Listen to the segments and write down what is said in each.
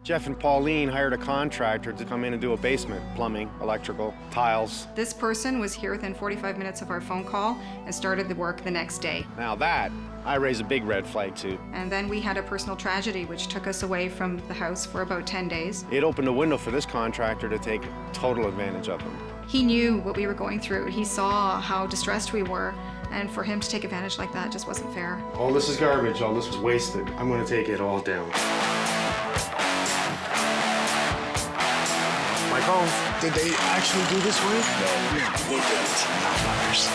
Jeff and Pauline hired a contractor to come in and do a basement, plumbing, electrical, tiles. This person was here within 45 minutes of our phone call and started the work the next day. Now that, I raise a big red flag too. And then we had a personal tragedy which took us away from the house for about 10 days. It opened a window for this contractor to take total advantage of them. He knew what we were going through. He saw how distressed we were, and for him to take advantage like that just wasn't fair. All this is garbage, all this was wasted. I'm gonna take it all down. Mike Holmes, did they actually do this right? No, they didn't. Outliers.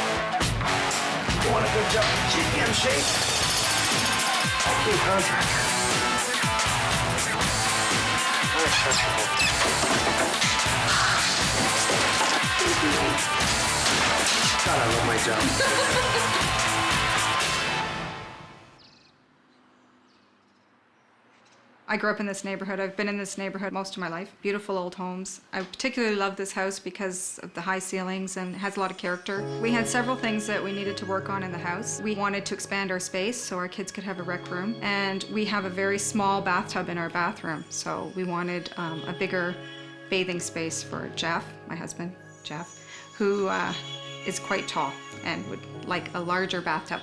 You want a good job? Keep me in shape. ROKU contractor. God, I love my job. I grew up in this neighborhood. I've been in this neighborhood most of my life. Beautiful old homes. I particularly love this house because of the high ceilings and it has a lot of character. We had several things that we needed to work on in the house. We wanted to expand our space so our kids could have a rec room. And we have a very small bathtub in our bathroom. So we wanted a bigger bathing space for Jeff, my husband, Jeff, who is quite tall and would like a larger bathtub.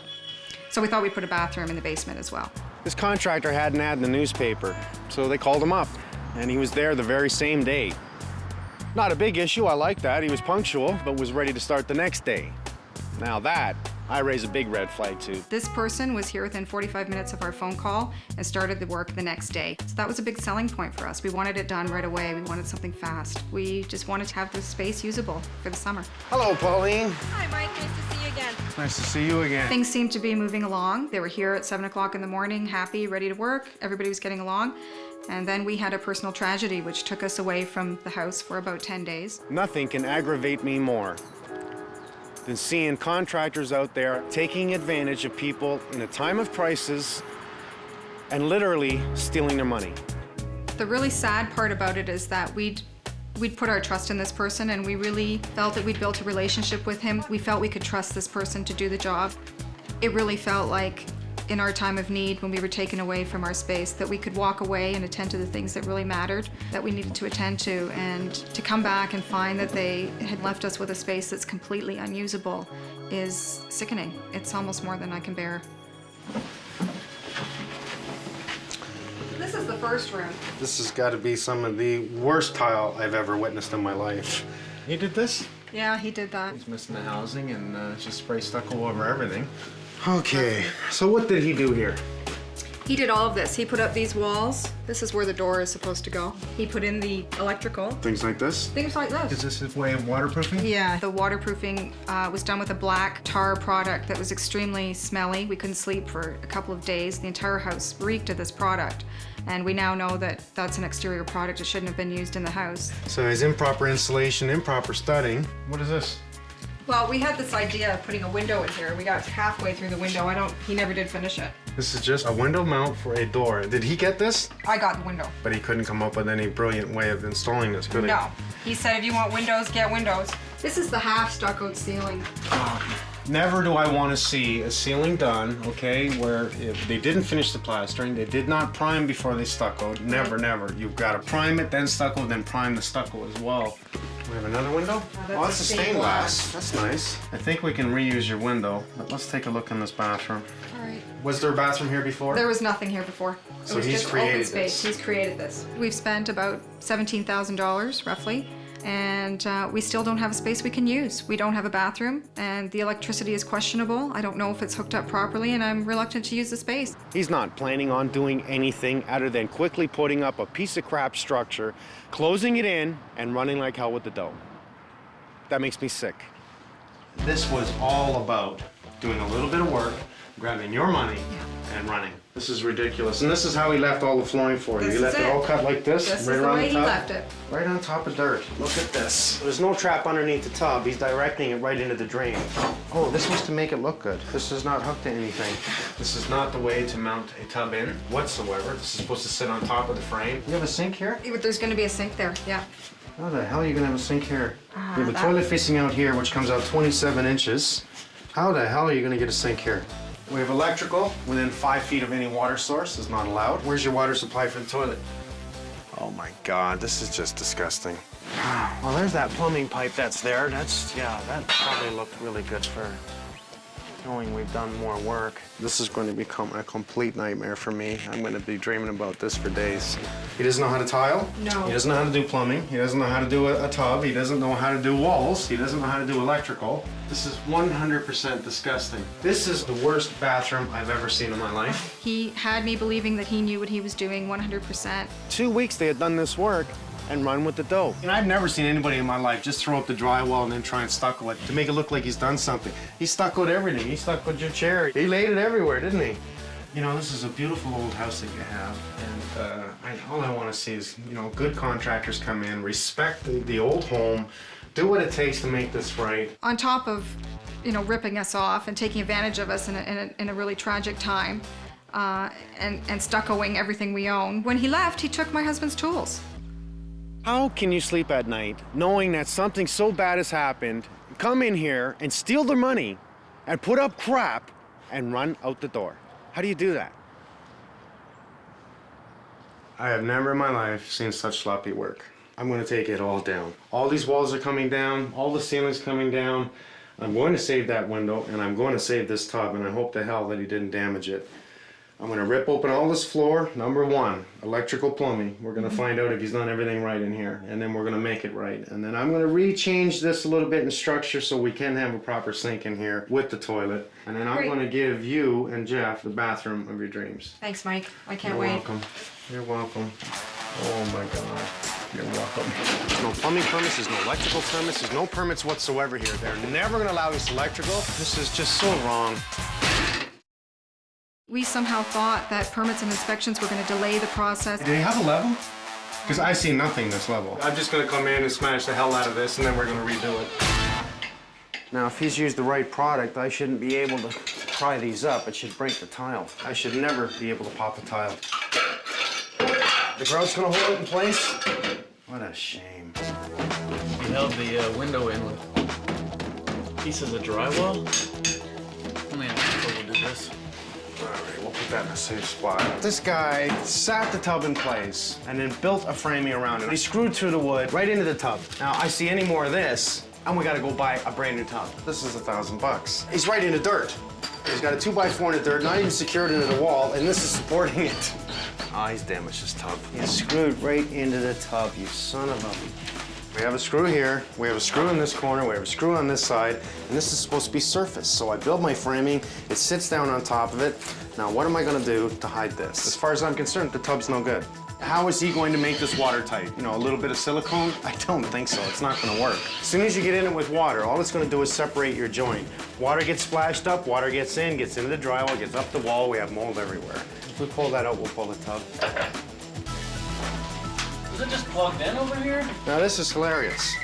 So we thought we'd put a bathroom in the basement as well. This contractor had an ad in the newspaper, so they called him up, and he was there the very same day. Not a big issue, I like that. He was punctual, but was ready to start the next day. Now that, I raise a big red flag too. This person was here within 45 minutes of our phone call and started the work the next day. So that was a big selling point for us. We wanted it done right away. We wanted something fast. We just wanted to have the space usable for the summer. Hello, Pauline. Hi, Mike. Nice to see you again. Nice to see you again. Things seemed to be moving along. They were here at 7 o'clock in the morning, happy, ready to work. Everybody was getting along. And then we had a personal tragedy which took us away from the house for about 10 days. Nothing can aggravate me more than seeing contractors out there taking advantage of people in a time of crisis and literally stealing their money. The really sad part about it is that we'd put our trust in this person and we really felt that we'd built a relationship with him. We felt we could trust this person to do the job. It really felt like in our time of need, when we were taken away from our space, that we could walk away and attend to the things that really mattered, that we needed to attend to, and to come back and find that they had left us with a space that's completely unusable is sickening. It's almost more than I can bear. This is the first room. This has got to be some of the worst tile I've ever witnessed in my life. You did this? Yeah, he did that. He's missing the housing and just spray stucco over everything. Okay, so what did he do here? He did all of this. He put up these walls. This is where the door is supposed to go. He put in the electrical. Things like this? Things like this. Is this his way of waterproofing? Yeah, the waterproofing was done with a black tar product that was extremely smelly. We couldn't sleep for a couple of days. The entire house reeked of this product. And we now know that that's an exterior product. It shouldn't have been used in the house. So his improper insulation, improper studding. What is this? Well, we had this idea of putting a window in here. We got halfway through the window. He never did finish it. This is just a window mount for a door. Did he get this? I got the window. But he couldn't come up with any brilliant way of installing this, could he? No. He said if you want windows, get windows. This is the half stuccoed ceiling. Never do I want to see a ceiling done, okay, where if they didn't finish the plastering, they did not prime before they stuccoed. Never, never. You've got to prime it, then stucco, then prime the stucco as well. We have another window? Oh, that's a stained glass. That's nice. I think we can reuse your window, but let's take a look in this bathroom. All right. Was there a bathroom here before? There was nothing here before. So it was he's just created open space. this. He's created this. We've spent about $17,000 roughly, and we still don't have a space we can use. We don't have a bathroom, and the electricity is questionable. I don't know if it's hooked up properly, and I'm reluctant to use the space. He's not planning on doing anything other than quickly putting up a piece of crap structure, closing it in, and running like hell with the dough. That makes me sick. This was all about doing a little bit of work, grabbing your money, and running. This is ridiculous. And this is how he left all the flooring for you. This He left is it all cut like this, This right is the around way the he top. left it. Right on top of dirt. Look at this. There's no trap underneath the tub. He's directing it right into the drain. Oh, this was to make it look good. This is not hooked to anything. This is not the way to mount a tub in whatsoever. This is supposed to sit on top of the frame. You have a sink here? There's going to be a sink there, yeah. How the hell are you gonna have a sink here? You have a that- toilet facing out here, which comes out 27 inches. How the hell are you gonna get a sink here? We have electrical within 5 feet of any water source is not allowed. Where's your water supply for the toilet? Oh, Oh my God, this is just disgusting. Well, there's that plumbing pipe that's there. That probably looked really good for knowing we've done more work. This is going to become a complete nightmare for me. I'm going to be dreaming about this for days. He doesn't know how to tile. No. He doesn't know how to do plumbing. He doesn't know how to do a tub. He doesn't know how to do walls. He doesn't know how to do electrical. This is 100% disgusting. This is the worst bathroom I've ever seen in my life. He had me believing that he knew what he was doing 100%. 2 weeks they had done this work and run with the dough. And I've never seen anybody in my life just throw up the drywall and then try and stucco it to make it look like he's done something. He stuccoed everything. He stuccoed your chair. He laid it everywhere, didn't he? You know, this is a beautiful old house that you have, and all I want to see is, you know, good contractors come in, respect the old home, do what it takes to make this right. On top of, you know, ripping us off and taking advantage of us in a really tragic time, and stuccoing everything we own, when he left, he took my husband's tools. How can you sleep at night knowing that something so bad has happened, come in here and steal their money and put up crap and run out the door? How do you do that? I have never in my life seen such sloppy work. I'm going to take it all down. All these walls are coming down, all the ceilings coming down. I'm going to save that window and I'm going to save this tub, and I hope to hell that he didn't damage it. I'm gonna rip open all this floor. Number one, electrical plumbing. We're gonna find out if he's done everything right in here, and then we're gonna make it right. And then I'm gonna rechange this a little bit in structure so we can have a proper sink in here with the toilet. And then I'm Great. gonna give you and Jeff the bathroom of your dreams. Thanks, Mike. I can't You're wait. welcome. You're welcome. Oh my God. You're welcome. There's no plumbing permits, there's no electrical permits, there's no permits whatsoever here. They're never gonna allow this electrical. This is just so wrong. We somehow thought that permits and inspections were going to delay the process. Do they have a level? Because I see nothing this level. I'm just gonna come in and smash the hell out of this, and then we're gonna redo it. Now, if he's used the right product, I shouldn't be able to pry these up. It should break the tile. I should never be able to pop a tile. The grout's gonna hold it in place? What a shame. He held the window in with pieces of drywall. Only a couple will do this. All right, we'll put that in a safe spot. This guy sat the tub in place and then built a framing around it. He screwed through the wood right into the tub. Now, I see any more of this, and we gotta go buy a brand new tub. This is $1,000. He's right in the dirt. He's got a 2x4 in the dirt, not even secured into the wall, and this is supporting it. Ah, he's damaged his tub. He's screwed right into the tub, you son of a... We have a screw here, we have a screw in this corner, we have a screw on this side, and this is supposed to be surface. So I build my framing, it sits down on top of it. Now what am I gonna do to hide this? As far as I'm concerned, the tub's no good. How is he going to make this watertight? You know, a little bit of silicone? I don't think so, it's not gonna work. As soon as you get in it with water, all it's gonna do is separate your joint. Water gets splashed up, water gets into the drywall, gets up the wall, we have mold everywhere. If we pull that out, we'll pull the tub. Is it just plugged in over here? Now this is hilarious.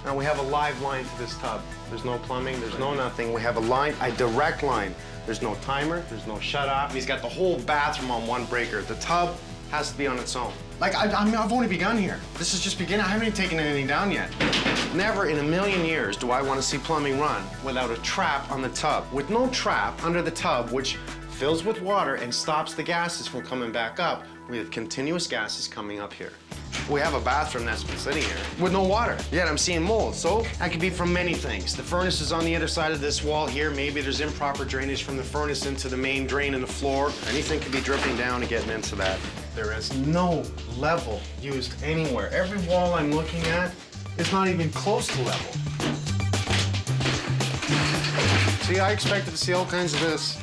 Now we have a live line to this tub. There's no plumbing, there's no nothing. We have a line, a direct line. There's no timer, there's no shut off. He's got the whole bathroom on one breaker. The tub has to be on its own. Like, I've only begun here. This is just beginning. I haven't even taken anything down yet. Never in a million years do I want to see plumbing run without a trap on the tub. With no trap under the tub, which fills with water and stops the gases from coming back up, we have continuous gases coming up here. We have a bathroom that's been sitting here with no water, yet I'm seeing mold. So that could be from many things. The furnace is on the other side of this wall here. Maybe there's improper drainage from the furnace into the main drain in the floor. Anything could be dripping down and getting into that. There is no level used anywhere. Every wall I'm looking at is not even close to level. See, I expected to see all kinds of this.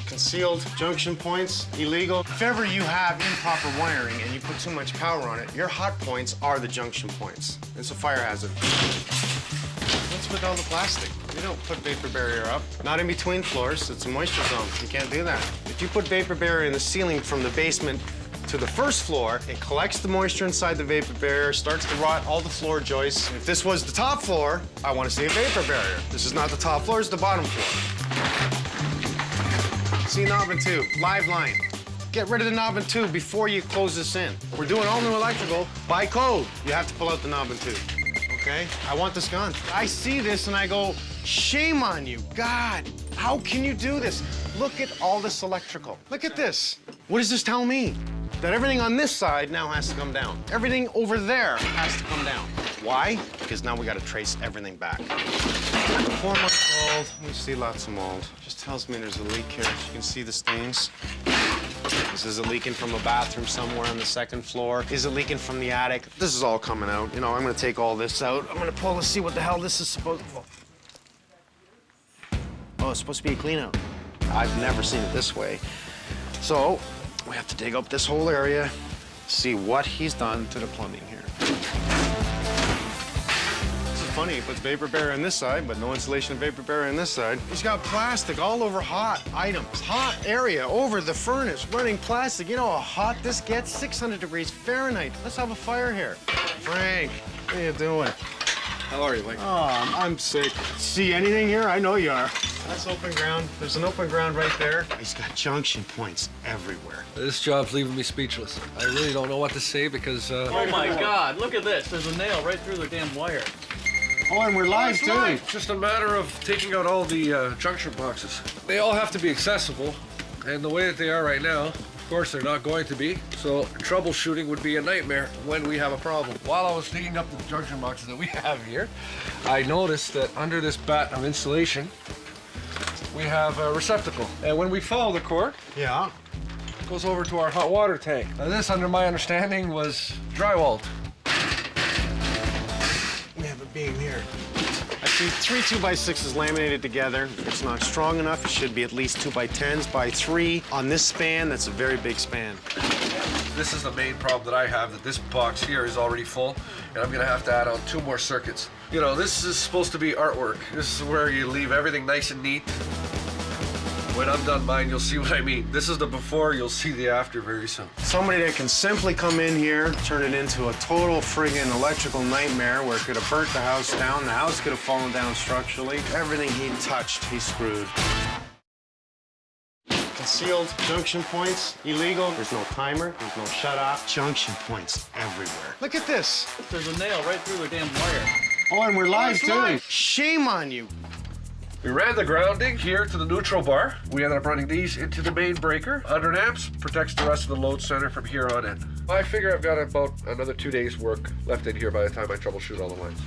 Concealed junction points, illegal. If ever you have improper wiring and you put too much power on it, your hot points are the junction points. It's a fire hazard. What's with all the plastic? You don't put vapor barrier up. Not in between floors, it's a moisture zone. You can't do that. If you put vapor barrier in the ceiling from the basement to the first floor, it collects the moisture inside the vapor barrier, starts to rot all the floor joists. If this was the top floor, I want to see a vapor barrier. This is not the top floor, it's the bottom floor. See knob and tube, live line. Get rid of the knob and tube before you close this in. We're doing all new electrical. By code, you have to pull out the knob and tube, okay? I want this gone. I see this and I go, shame on you. God, how can you do this? Look at all this electrical. Look at this. What does this tell me? that everything on this side now has to come down. Everything over there has to come down. Why? Because now we got to trace everything back. 4 months old. We see lots of mold. Just tells me there's a leak here. You can see the stains. Is it leaking from a bathroom somewhere on the 2nd floor? Is it leaking from the attic? This is all coming out. You know, I'm gonna take all this out. I'm gonna pull to see what the hell this is supposed to. Oh, it's supposed to be a clean out. I've never seen it this way. So, we have to dig up this whole area, see what he's done to the plumbing here. Funny, he puts vapor barrier on this side, but no insulation vapor barrier on this side. He's got plastic all over hot items, hot area over the furnace, running plastic. You know how hot this gets? 600 degrees Fahrenheit. Let's have a fire here. Frank, what are you doing? How are you, Mike? Oh, I'm sick. See anything here? I know you are. That's open ground. There's an open ground right there. He's got junction points everywhere. This job's leaving me speechless. I really don't know what to say because, Oh my God, look at this. There's a nail right through the damn wire. Oh, and we're live, too. It's just a matter of taking out all the junction boxes. They all have to be accessible, and the way that they are right now, of course, they're not going to be. So troubleshooting would be a nightmare when we have a problem. While I was digging up the junction boxes that we have here, I noticed that under this bat of insulation, we have a receptacle. And when we follow the cord, Yeah. it goes over to our hot water tank. Now this, under my understanding, was drywalled. We have a beam here. I see 3 2x6s laminated together. It's not strong enough. It should be at least 2x10s by 3. On this span, that's a very big span. This is the main problem that I have, that this box here is already full, and I'm gonna have to add on 2 more circuits. You know, this is supposed to be artwork. This is where you leave everything nice and neat. When I'm done mine, you'll see what I mean. This is the before, you'll see the after very soon. Somebody that can simply come in here, turn it into a total friggin' electrical nightmare where it could have burnt the house down, the house could have fallen down structurally. Everything he touched, he screwed. Concealed junction points, illegal. There's no timer, there's no shut off. Junction points everywhere. Look at this. There's a nail right through the damn wire. Oh, and we're live, it's too. live. Shame on you. We ran the grounding here to the neutral bar. We ended up running these into the main breaker. 100 amps, protects the rest of the load center from here on in. I figure I've got about another 2 days work left in here by the time I troubleshoot all the lines.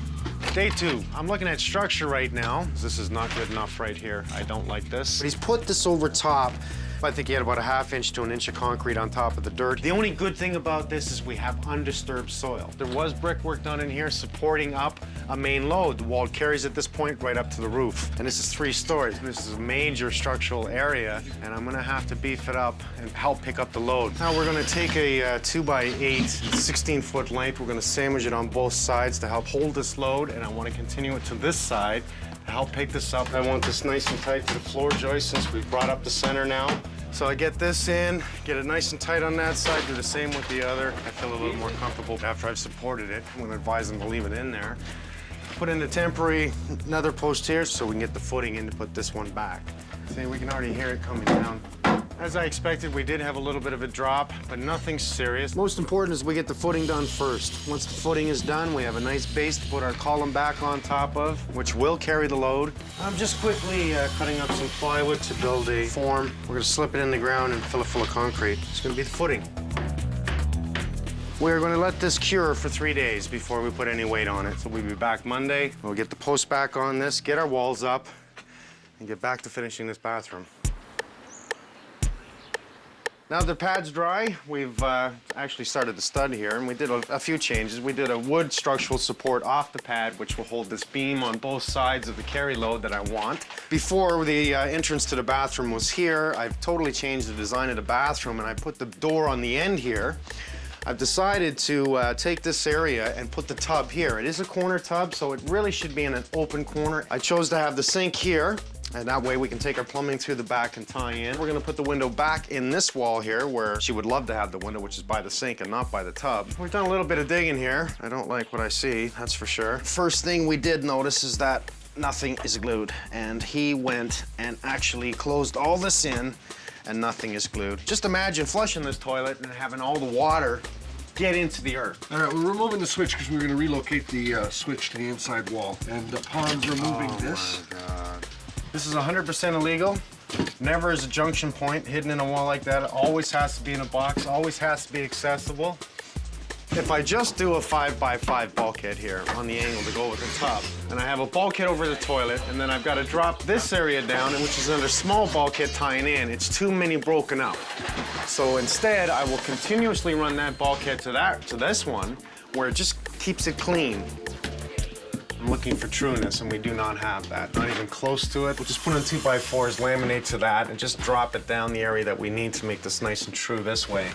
Day 2. I'm looking at structure right now. This is not good enough right here. I don't like this. But he's put this over top. I think he had about a 1/2 inch to 1 inch of concrete on top of the dirt. The only good thing about this is we have undisturbed soil. There was brickwork done in here supporting up a main load. The wall carries at this point right up to the roof. And this is 3 stories. This is a major structural area, and I'm gonna have to beef it up and help pick up the load. Now we're gonna take a 2x8, 16-foot length. We're gonna sandwich it on both sides to help hold this load, and I wanna continue it to this side to help pick this up. I want this nice and tight to the floor joist since we've brought up the center now. So I get this in, get it nice and tight on that side, do the same with the other. I feel a little more comfortable after I've supported it. I'm gonna advise them to leave it in there. Put in the temporary nether post here so we can get the footing in to put this one back. See, we can already hear it coming down. As I expected, we did have a little bit of a drop, but nothing serious. Most important is we get the footing done first. Once the footing is done, we have a nice base to put our column back on top of, which will carry the load. I'm just quickly cutting up some plywood to build a form. We're gonna slip it in the ground and fill it full of concrete. It's gonna be the footing. We're gonna let this cure for 3 days before we put any weight on it. So we'll be back Monday. We'll get the post back on this, get our walls up, and get back to finishing this bathroom. Now the pad's dry, we've actually started the stud here, and we did a few changes. We did a wood structural support off the pad, which will hold this beam on both sides of the carry load that I want. Before the entrance to the bathroom was here, I've totally changed the design of the bathroom, and I put the door on the end here. I've decided to take this area and put the tub here. It is a corner tub, so it really should be in an open corner. I chose to have the sink here, and that way we can take our plumbing through the back and tie in. We're gonna put the window back in this wall here where she would love to have the window, which is by the sink and not by the tub. We've done a little bit of digging here. I don't like what I see, that's for sure. First thing we did notice is that nothing is glued, and he went and actually closed all this in and nothing is glued. Just imagine flushing this toilet and having all the water get into the earth. All right, we're removing the switch because we're going to relocate the switch to the inside wall. And upon removing this, My God. This is 100% illegal. Never is a junction point hidden in a wall like that. It always has to be in a box, always has to be accessible. If I just do a 5x5 bulkhead here on the angle to go with the tub, and I have a bulkhead over the toilet, and then I've got to drop this area down, which is another small bulkhead tying in, it's too many broken up. So instead, I will continuously run that bulkhead to this one, where it just keeps it clean. I'm looking for trueness, and we do not have that. Not even close to it. We'll just put in 2x4s, laminate to that, and just drop it down the area that we need to make this nice and true this way.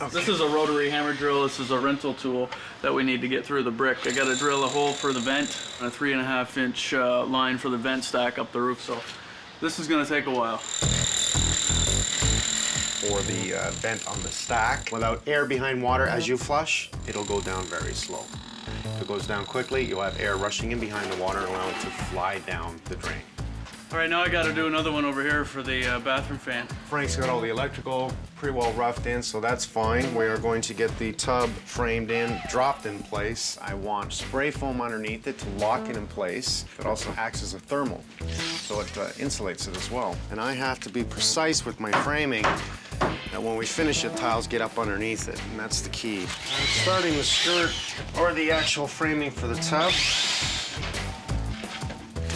Okay. This is a rotary hammer drill. This is a rental tool that we need to get through the brick. I got to drill a hole for the vent and a 3.5-inch line for the vent stack up the roof. So this is going to take a while. For the vent on the stack, without air behind water as you flush, it'll go down very slow. If it goes down quickly, you'll have air rushing in behind the water and allow it to fly down the drain. All right, now I got to do another one over here for the bathroom fan. Frank's got all the electrical pretty well roughed in, so that's fine. We are going to get the tub framed in, dropped in place. I want spray foam underneath it to lock it in place. It also acts as a thermal, so it insulates it as well. And I have to be precise with my framing that when we finish it, tiles get up underneath it, and that's the key. I'm starting the skirt or the actual framing for the tub.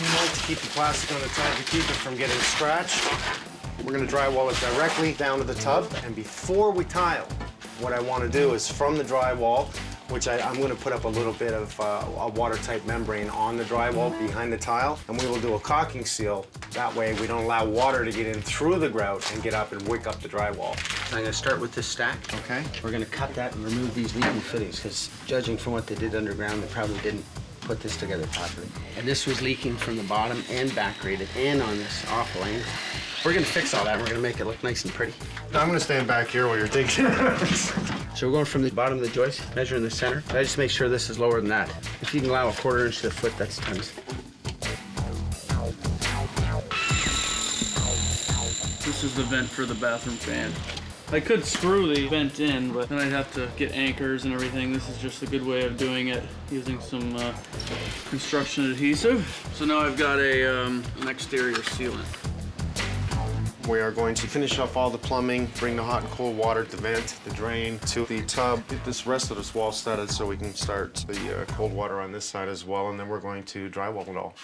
I like to keep the plastic on the tub to keep it from getting scratched. We're going to drywall it directly down to the tub, and before we tile, what I want to do is from the drywall, which I'm going to put up a little bit of a watertight membrane on the drywall behind the tile, and we will do a caulking seal. That way we don't allow water to get in through the grout and get up and wick up the drywall. I'm going to start with this stack. Okay. We're going to cut that and remove these leaking fittings, because judging from what they did underground, they probably didn't put this together properly. And this was leaking from the bottom and back rated and on this awful angle. We're going to fix all that. We're going to make it look nice and pretty. I'm going to stand back here while you're thinking. So we're going from the bottom of the joist, measuring the center. I just make sure this is lower than that. If you can allow a 1/4 inch to the foot, that's tons. This is the vent for the bathroom fan. I could screw the vent in, but then I'd have to get anchors and everything. This is just a good way of doing it, using some construction adhesive. So now I've got an exterior sealant. We are going to finish off all the plumbing, bring the hot and cold water, the vent, the drain to the tub, get this rest of this wall studded so we can start the cold water on this side as well, and then we're going to drywall it all.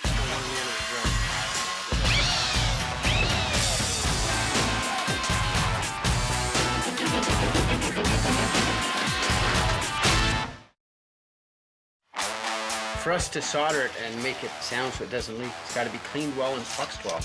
For us to solder it and make it sound so it doesn't leak, it's got to be cleaned well and fluxed well.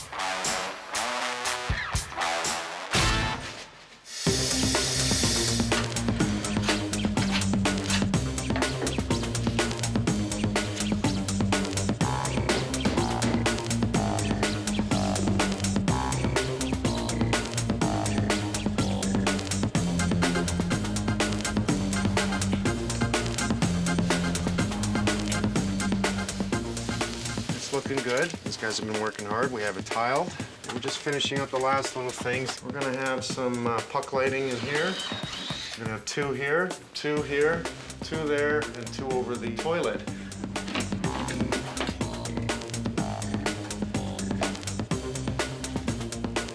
Looking good. These guys have been working hard. We have it tiled. We're just finishing up the last little things. We're gonna have some puck lighting in here. We're gonna have 2 here, 2 here, 2 there, and 2 over the toilet.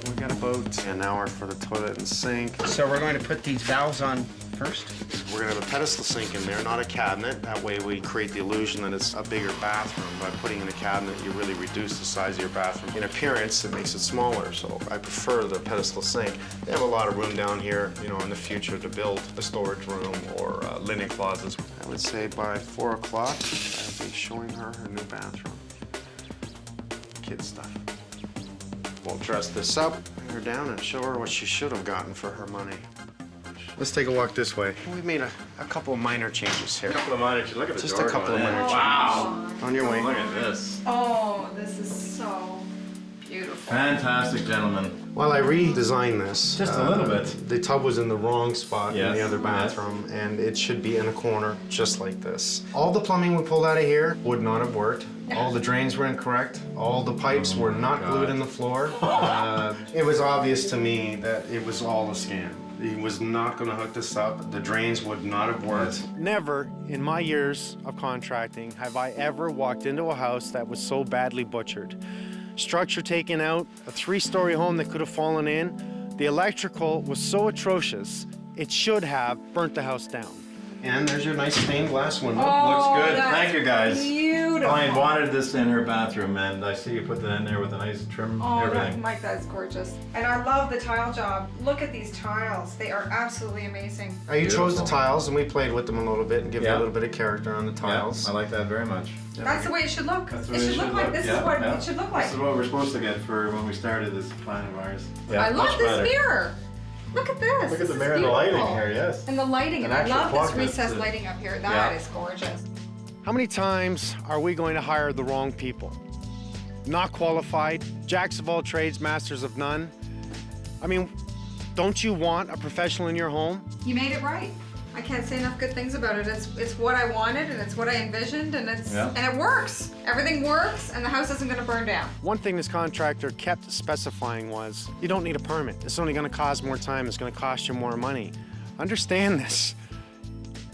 We got about an hour for the toilet and sink. So we're going to put these valves on first. We're gonna have a pedestal sink in there, not a cabinet. That way we create the illusion that it's a bigger bathroom. By putting in a cabinet, you really reduce the size of your bathroom. In appearance, it makes it smaller, so I prefer the pedestal sink. They have a lot of room down here, you know, in the future to build a storage room or linen closets. I would say by 4 o'clock, I'll be showing her her new bathroom. Kid stuff. We'll dress this up, bring her down, and show her what she should have gotten for her money. Let's take a walk this way. We made a couple of minor changes here. A couple of minor changes. Look at the Just door a couple of going in. minor changes. Wow. On your way. Look at this. Oh, this is so beautiful. Fantastic, gentlemen. While I redesigned this, Just a little bit. The tub was in the wrong spot in Yes, the other bathroom, and it should be in a corner just like this. All the plumbing we pulled out of here would not have worked. All the drains were incorrect. All the pipes were not glued in the floor. It was obvious to me that it was all a scam. He was not going to hook this up. The drains would not have worked. Never in my years of contracting have I ever walked into a house that was so badly butchered. structure taken out, a 3-story home that could have fallen in. The electrical was so atrocious, it should have burnt the house down. And there's your nice stained glass window. Looks good. that's Thank you, guys. Beautiful. Pauline wanted this in her bathroom, and I see you put that in there with a nice trim, Oh, everything. Mike, that's gorgeous. And I love the tile job. Look at these tiles. They are absolutely amazing. You chose the Beautiful. tiles, and we played with them a little bit and give Yeah. a little bit of character on the tiles. Yeah, I like that very much. That's the way it should look. That's It what should look like this is what it should look like. This is what we're supposed to get for when we started this plan of ours. Yeah, I love much this better. mirror. Look at this. Look This at the is mirror and the lighting beautiful. here, yes. And the lighting, An and I actual love this clock that's recessed the- lighting up here. That Yeah. is gorgeous. How many times are we going to hire the wrong people? Not qualified, jacks of all trades, masters of none. I mean, don't you want a professional in your home? You made it right. I can't say enough good things about it. It's what I wanted and it's what I envisioned and it works. Everything works and the house isn't gonna burn down. One thing this contractor kept specifying was, you don't need a permit. It's only gonna cause more time, it's gonna cost you more money. Understand this.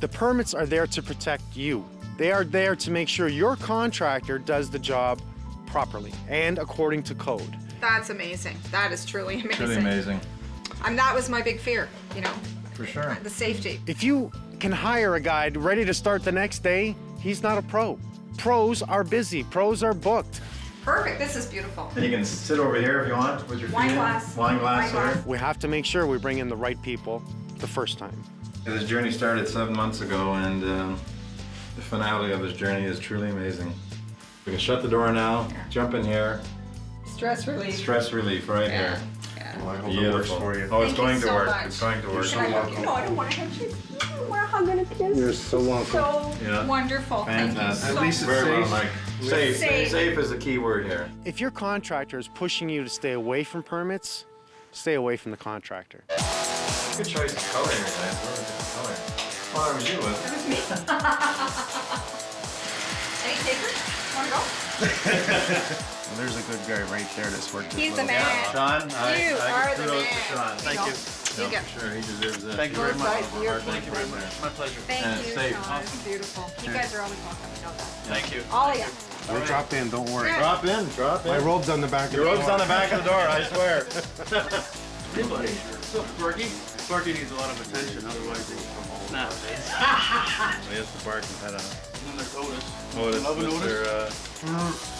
The permits are there to protect you. They are there to make sure your contractor does the job properly and according to code. That's amazing. That is truly amazing. Really amazing. And that was my big fear, you know, For sure. the safety. If you can hire a guy ready to start the next day, he's not a pro. Pros are busy, pros are booked. Perfect. This is beautiful. And you can sit over here if you want with your feet Wine in. glass. Wine glass Wine here. glass. We have to make sure we bring in the right people the first time. This journey started 7 months ago, and the finale of this journey is truly amazing. We can shut the door now, jump in here, Stress relief. stress relief right Yeah. here. Yeah. Well, I hope it Beautiful. works for you. Oh, it's Thank you going to so work. much. It's going to work. Can I hug you? No, I don't want to hug you. We're hugging a kiss. You're so welcome. So Yeah. wonderful. Fantastic. Thank you so At least it's Very well, safe. Mike. Safe. Safe. Safe is the key word here. If your contractor is pushing you to stay away from permits, stay away from the contractor. Good choice of color here, guys. What was the color? What was you with? It was me. Any takers? Want to go? Well, there's a good guy right there that's worked this He's the little- man. Sean, You are give the kudos man. to Sean. Thank you. You No, go. for sure, he deserves that. Thank you very Both much. sides, you're Thank you very much. My pleasure. Thank And you, it's safe. Sean. It's beautiful. You guys are always welcome. You know that. Thank you. All of you. We'll drop in, don't worry. Yeah. Drop in, drop in. My robe's on the back of Your the rope's door. on the back of the door, I swear. Hey, buddy. What's up, Sparky? Sparky needs a lot of attention, otherwise he snaps. He has to bark and head on. And then there's Otis. Otis, Love and Mr.